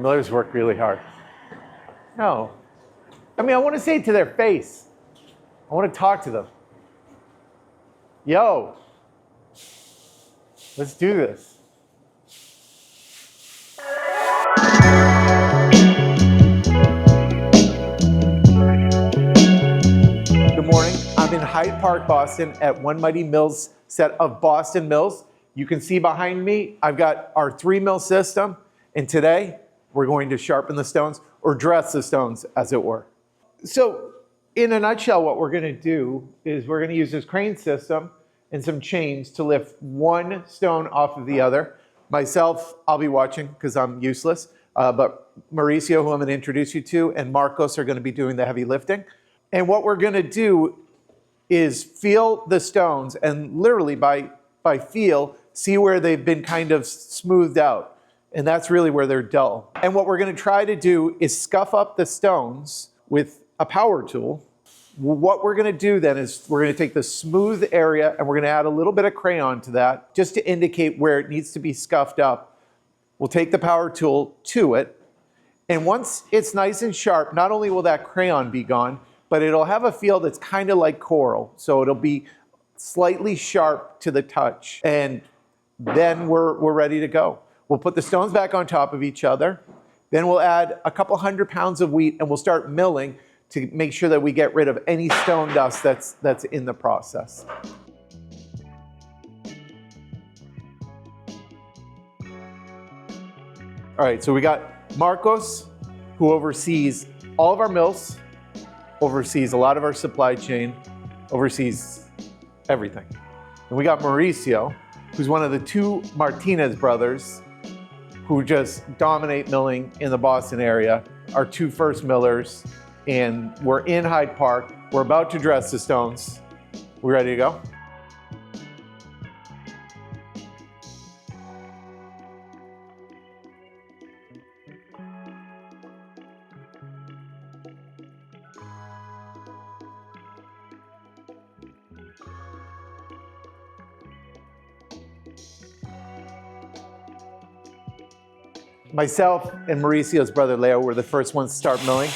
millers work really hard. No. I mean, I want to say it to their face. I want to talk to them. Yo, let's do this. Good morning. I'm in Hyde Park, Boston at One Mighty Mills set of Boston mills. You can see behind me, I've got our 3-mill system. And today, we're going to sharpen the stones, or dress the stones, as it were. So, in a nutshell, what we're going to do is we're going to use this crane system and some chains to lift one stone off of the other. Myself, I'll be watching because I'm useless. But Mauricio, who I'm going to introduce you to, and Marcos are going to be doing the heavy lifting. And what we're going to do is feel the stones and literally by feel, see where they've been kind of smoothed out. And that's really where they're dull. And what we're going to try to do is scuff up the stones with a power tool. What we're going to do then is we're going to take the smooth area and we're going to add a little bit of crayon to that just to indicate where it needs to be scuffed up. We'll take the power tool to it. And once it's nice and sharp, not only will that crayon be gone, but it'll have a feel that's kind of like coral. So it'll be slightly sharp to the touch. And then we're ready to go. We'll put the stones back on top of each other. Then we'll add a couple 100 pounds of wheat and we'll start milling to make sure that we get rid of any stone dust that's in the process. All right, so we got Marcos, who oversees all of our mills, oversees a lot of our supply chain, oversees everything. And we got Mauricio, who's one of the 2 Martinez brothers who just dominate milling in the Boston area, our 2 first millers, and we're in Hyde Park. We're about to dress the stones. We ready to go? Myself and Mauricio's brother Leo were the first ones to start milling.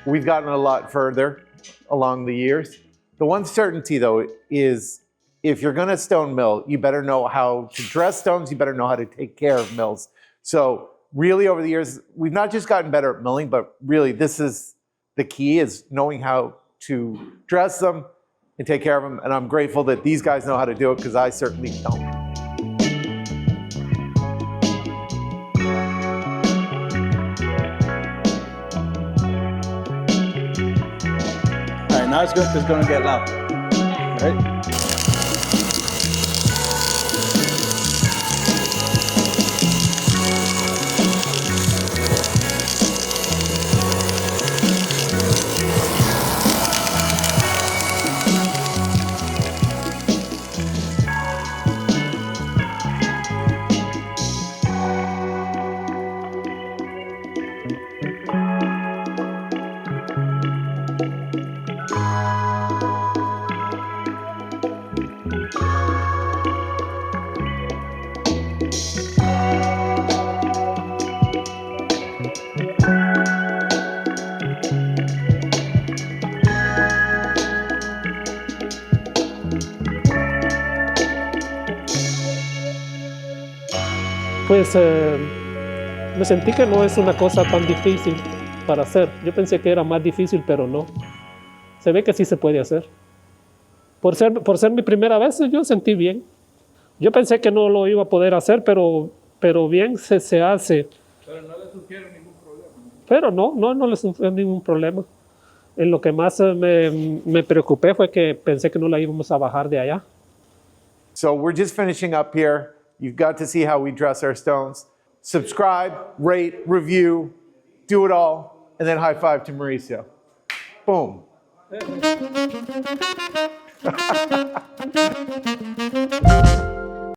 We've gotten a lot further along the years. The one certainty though is if you're gonna stone mill, you better know how to dress stones, you better know how to take care of mills. So really over the years, we've not just gotten better at milling, but really this is the key, is knowing how to dress them and take care of them. And I'm grateful that these guys know how to do it because I certainly don't. Now it's going to get loud, right? Pues me sentí que no es una cosa tan difícil para hacer. Yo pensé que era más difícil, pero no. Se ve que sí se puede hacer. Por ser mi primera vez, yo sentí bien. Yo pensé que no lo iba a poder hacer, pero bien se hace. Pero no le surgieron ningún problema. Pero no le surgió ningún problema. En lo que más me preocupé fue que pensé que no la íbamos a bajar de allá. So we're just finishing up here. You've got to see how we dress our stones. Subscribe, rate, review, do it all, and then high five to Mauricio. Boom.